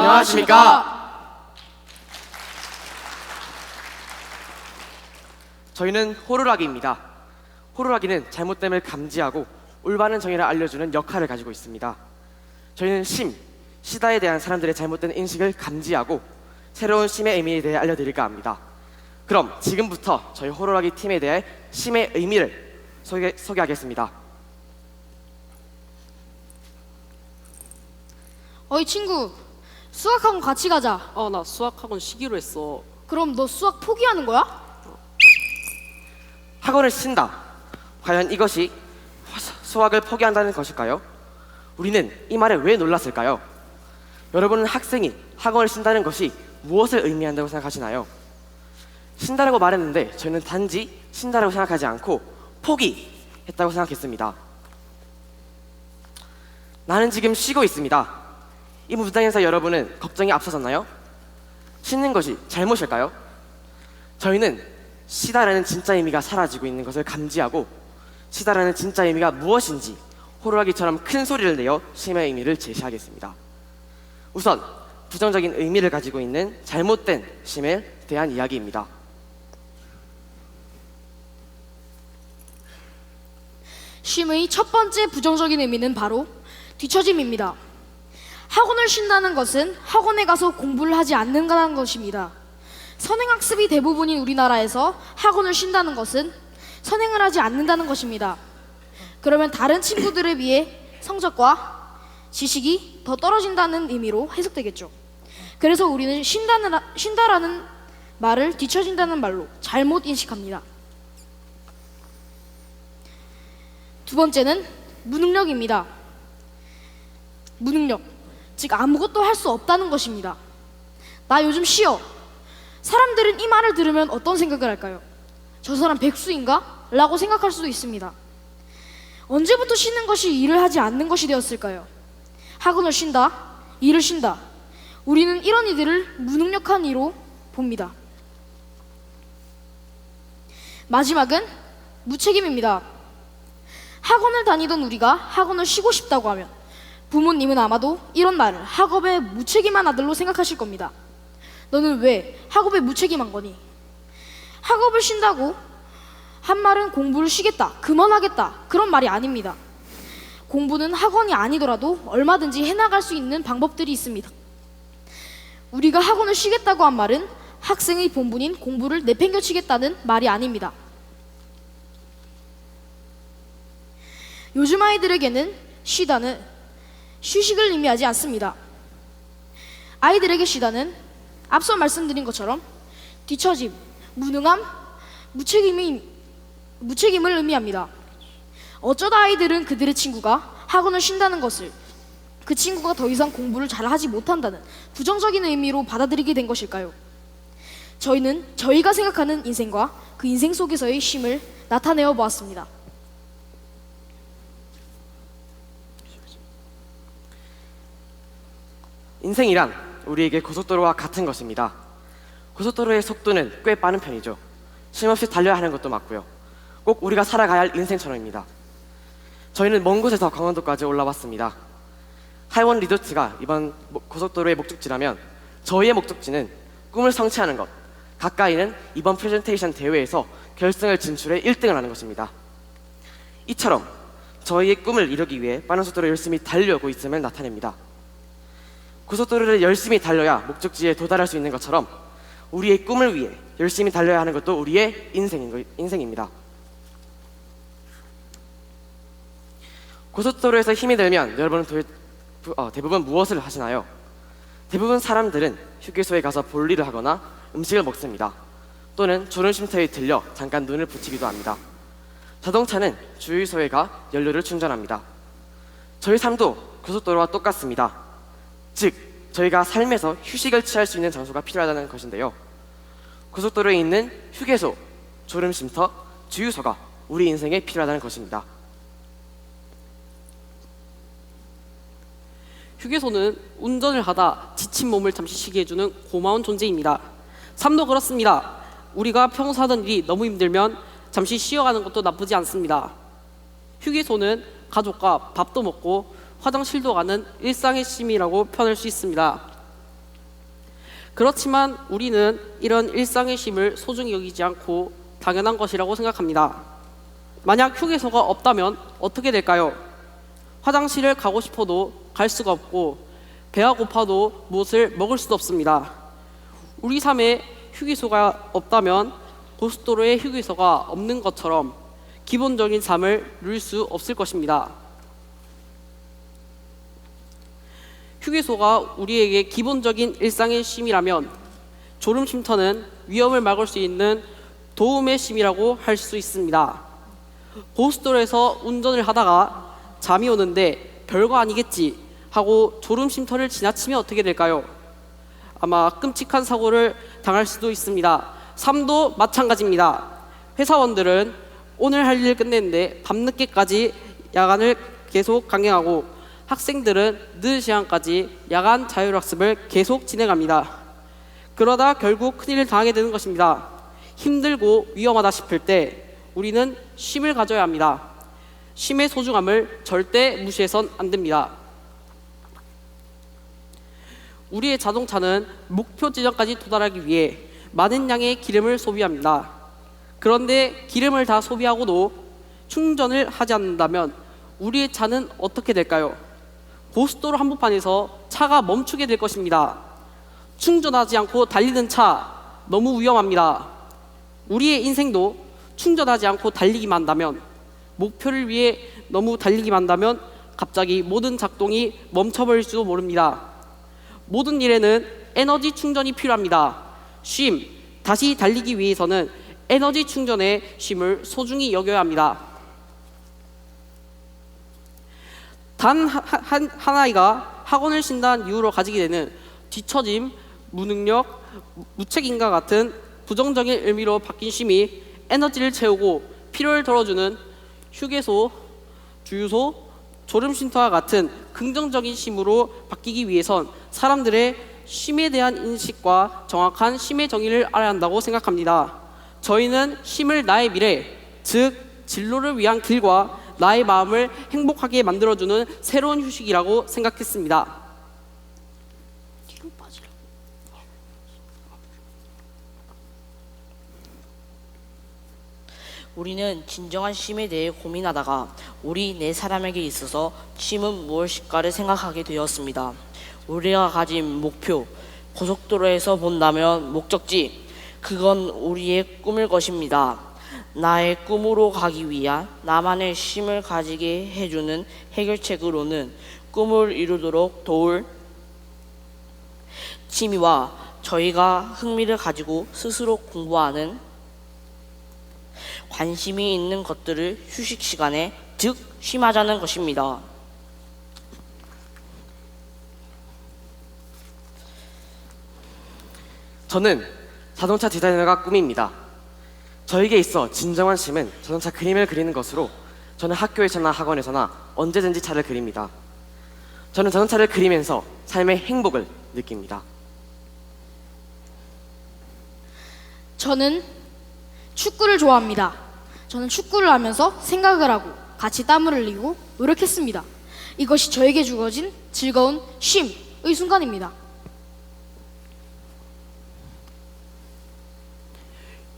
안녕하십니까. 저희는 호루라기입니다. 호루라기는 잘못됨을 감지하고 올바른 정의를 알려주는 역할을 가지고 있습니다. 저희는 시다에 대한 사람들의 잘못된 인식을 감지하고 새로운 심의 의미에 대해 알려드릴까 합니다. 그럼 지금부터 저희 호루라기 팀에 대해 심의 의미를 소개하겠습니다. 어이 친구, 수학학원 같이 가자. 나 수학학원 쉬기로 했어. 그럼 너 수학 포기하는 거야? 학원을 쉰다. 과연 이것이 수학을 포기한다는 것일까요? 우리는 이 말에 왜 놀랐을까요? 여러분은 학생이 학원을 쉰다는 것이 무엇을 의미한다고 생각하시나요? 쉰다라고 말했는데 저는 단지 쉰다라고 생각하지 않고 포기했다고 생각했습니다. 나는 지금 쉬고 있습니다. 이 문장에서 여러분은 걱정이 앞서졌나요? 쉬는 것이 잘못일까요? 저희는 쉬다라는 진짜 의미가 사라지고 있는 것을 감지하고 쉬다라는 진짜 의미가 무엇인지 호루라기처럼 큰 소리를 내어 쉼의 의미를 제시하겠습니다. 우선 부정적인 의미를 가지고 있는 잘못된 쉼에 대한 이야기입니다. 쉼의 첫 번째 부정적인 의미는 바로 뒤처짐입니다. 학원을 쉰다는 것은 학원에 가서 공부를 하지 않는다는 것입니다. 선행학습이 대부분인 우리나라에서 학원을 쉰다는 것은 선행을 하지 않는다는 것입니다. 그러면 다른 친구들에 비해 성적과 지식이 더 떨어진다는 의미로 해석되겠죠. 그래서 우리는 쉰다라는 말을 뒤처진다는 말로 잘못 인식합니다. 두 번째는 무능력입니다. 무능력, 즉 아무것도 할 수 없다는 것입니다. 나 요즘 쉬어. 사람들은 이 말을 들으면 어떤 생각을 할까요? 저 사람 백수인가? 라고 생각할 수도 있습니다. 언제부터 쉬는 것이 일을 하지 않는 것이 되었을까요? 학원을 쉰다, 일을 쉰다. 우리는 이런 이들을 무능력한 이로 봅니다. 마지막은 무책임입니다. 학원을 다니던 우리가 학원을 쉬고 싶다고 하면 부모님은 아마도 이런 나를 학업에 무책임한 아들로 생각하실 겁니다. 너는 왜 학업에 무책임한 거니? 학업을 쉰다고 한 말은 공부를 쉬겠다, 그만하겠다, 그런 말이 아닙니다. 공부는 학원이 아니더라도 얼마든지 해나갈 수 있는 방법들이 있습니다. 우리가 학원을 쉬겠다고 한 말은 학생의 본분인 공부를 내팽겨치겠다는 말이 아닙니다. 요즘 아이들에게는 쉬다는 휴식을 의미하지 않습니다. 아이들에게 쉬다는 앞서 말씀드린 것처럼 뒤처짐, 무능함, 무책임을 의미합니다. 어쩌다 아이들은 그들의 친구가 학원을 쉰다는 것을 그 친구가 더 이상 공부를 잘하지 못한다는 부정적인 의미로 받아들이게 된 것일까요? 저희는 저희가 생각하는 인생과 그 인생 속에서의 쉼을 나타내어 보았습니다. 인생이란 우리에게 고속도로와 같은 것입니다. 고속도로의 속도는 꽤 빠른 편이죠. 쉼없이 달려야 하는 것도 맞고요. 꼭 우리가 살아가야 할 인생처럼입니다. 저희는 먼 곳에서 강원도까지 올라왔습니다. 하이원 리조트가 이번 고속도로의 목적지라면 저희의 목적지는 꿈을 성취하는 것, 가까이는 이번 프레젠테이션 대회에서 결승을 진출해 1등을 하는 것입니다. 이처럼 저희의 꿈을 이루기 위해 빠른 속도로 열심히 달려오고 있음을 나타냅니다. 고속도로를 열심히 달려야 목적지에 도달할 수 있는 것처럼 우리의 꿈을 위해 열심히 달려야 하는 것도 우리의 인생입니다. 고속도로에서 힘이 들면 여러분은 대부분 무엇을 하시나요? 대부분 사람들은 휴게소에 가서 볼일을 하거나 음식을 먹습니다. 또는 졸음쉼터에 들려 잠깐 눈을 붙이기도 합니다. 자동차는 주유소에 가 연료를 충전합니다. 저희 삶도 고속도로와 똑같습니다. 즉, 저희가 삶에서 휴식을 취할 수 있는 장소가 필요하다는 것인데요. 고속도로에 있는 휴게소, 졸음쉼터, 주유소가 우리 인생에 필요하다는 것입니다. 휴게소는 운전을 하다 지친 몸을 잠시 쉬게 해주는 고마운 존재입니다. 삶도 그렇습니다. 우리가 평소 하던 일이 너무 힘들면 잠시 쉬어가는 것도 나쁘지 않습니다. 휴게소는 가족과 밥도 먹고 화장실도 가는 일상의 쉼이라고 표현할 수 있습니다. 그렇지만 우리는 이런 일상의 쉼을 소중히 여기지 않고 당연한 것이라고 생각합니다. 만약 휴게소가 없다면 어떻게 될까요? 화장실을 가고 싶어도 갈 수가 없고 배가 고파도 무엇을 먹을 수도 없습니다. 우리 삶에 휴게소가 없다면 고속도로에 휴게소가 없는 것처럼 기본적인 삶을 누릴 수 없을 것입니다. 휴게소가 우리에게 기본적인 일상의 쉼이라면 졸음 쉼터는 위험을 막을 수 있는 도움의 쉼이라고 할 수 있습니다. 고속도로에서 운전을 하다가 잠이 오는데 별거 아니겠지 하고 졸음 쉼터를 지나치면 어떻게 될까요? 아마 끔찍한 사고를 당할 수도 있습니다. 삶도 마찬가지입니다. 회사원들은 오늘 할 일 끝냈는데 밤늦게까지 야간을 계속 강행하고 학생들은 늦은 시간까지 야간 자율학습을 계속 진행합니다. 그러다 결국 큰일을 당하게 되는 것입니다. 힘들고 위험하다 싶을 때 우리는 쉼을 가져야 합니다. 쉼의 소중함을 절대 무시해선 안 됩니다. 우리의 자동차는 목표 지점까지 도달하기 위해 많은 양의 기름을 소비합니다. 그런데 기름을 다 소비하고도 충전을 하지 않는다면 우리의 차는 어떻게 될까요? 고속도로 한복판에서 차가 멈추게 될 것입니다. 충전하지 않고 달리는 차 너무 위험합니다. 우리의 인생도 충전하지 않고 달리기만 한다면, 목표를 위해 너무 달리기만 한다면 갑자기 모든 작동이 멈춰버릴 수도 모릅니다. 모든 일에는 에너지 충전이 필요합니다. 쉼, 다시 달리기 위해서는 에너지 충전의 쉼을 소중히 여겨야 합니다. 단 한 아이가 학원을 쉰다는 이유로 가지게 되는 뒤처짐, 무능력, 무책임과 같은 부정적인 의미로 바뀐 쉼이 에너지를 채우고 피로를 덜어주는 휴게소, 주유소, 졸음쉼터와 같은 긍정적인 쉼으로 바뀌기 위해선 사람들의 쉼에 대한 인식과 정확한 쉼의 정의를 알아야 한다고 생각합니다. 저희는 쉼을 나의 미래, 즉 진로를 위한 길과 나의 마음을 행복하게 만들어주는 새로운 휴식이라고 생각했습니다. 우리는 진정한 쉼에 대해 고민하다가 우리 네 사람에게 있어서 쉼은 무엇일까를 생각하게 되었습니다. 우리가 가진 목표, 고속도로에서 본다면 목적지, 그건 우리의 꿈일 것입니다. 나의 꿈으로 가기 위한 나만의 쉼을 가지게 해주는 해결책으로는 꿈을 이루도록 도울 취미와 저희가 흥미를 가지고 스스로 공부하는 관심이 있는 것들을 휴식 시간에 즉 쉼하자는 것입니다. 저는 자동차 디자이너가 꿈입니다. 저에게 있어 진정한 쉼은 자동차 그림을 그리는 것으로 저는 학교에서나 학원에서나 언제든지 차를 그립니다. 저는 자동차를 그리면서 삶의 행복을 느낍니다. 저는 축구를 좋아합니다. 저는 축구를 하면서 생각을 하고 같이 땀을 흘리고 노력했습니다. 이것이 저에게 주어진 즐거운 쉼의 순간입니다.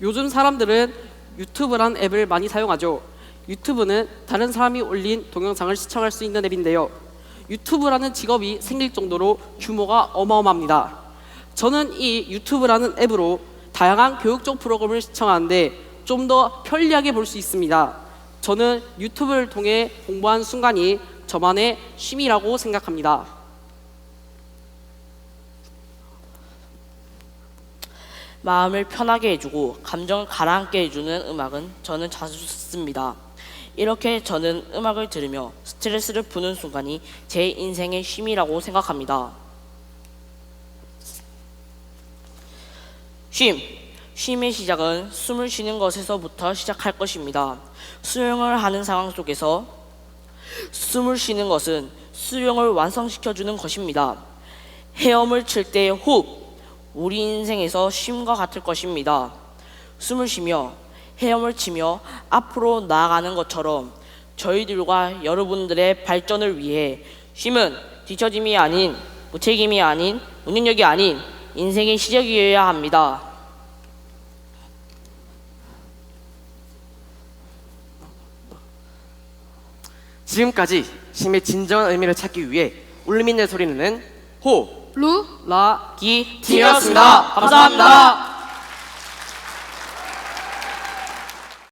요즘 사람들은 유튜브란 앱을 많이 사용하죠. 유튜브는 다른 사람이 올린 동영상을 시청할 수 있는 앱인데요. 유튜브라는 직업이 생길 정도로 규모가 어마어마합니다. 저는 이 유튜브라는 앱으로 다양한 교육적 프로그램을 시청하는데 좀 더 편리하게 볼 수 있습니다. 저는 유튜브를 통해 공부한 순간이 저만의 쉼이라고 생각합니다. 마음을 편하게 해주고 감정을 가라앉게 해주는 음악은 저는 자주 듣습니다. 이렇게 저는 음악을 들으며 스트레스를 푸는 순간이 제 인생의 쉼이라고 생각합니다. 쉼의 시작은 숨을 쉬는 것에서부터 시작할 것입니다. 수영을 하는 상황 속에서 숨을 쉬는 것은 수영을 완성시켜주는 것입니다. 헤엄을 칠 때의 호흡, 우리 인생에서 쉼과 같을 것입니다. 숨을 쉬며 헤엄을 치며 앞으로 나아가는 것처럼 저희들과 여러분들의 발전을 위해 쉼은 뒤처짐이 아닌, 무책임이 아닌, 무능력이 아닌 인생의 시작이어야 합니다. 지금까지 쉼의 진정한 의미를 찾기 위해 울림있는 소리는 호 루 라 기 팀이었습니다. 감사합니다.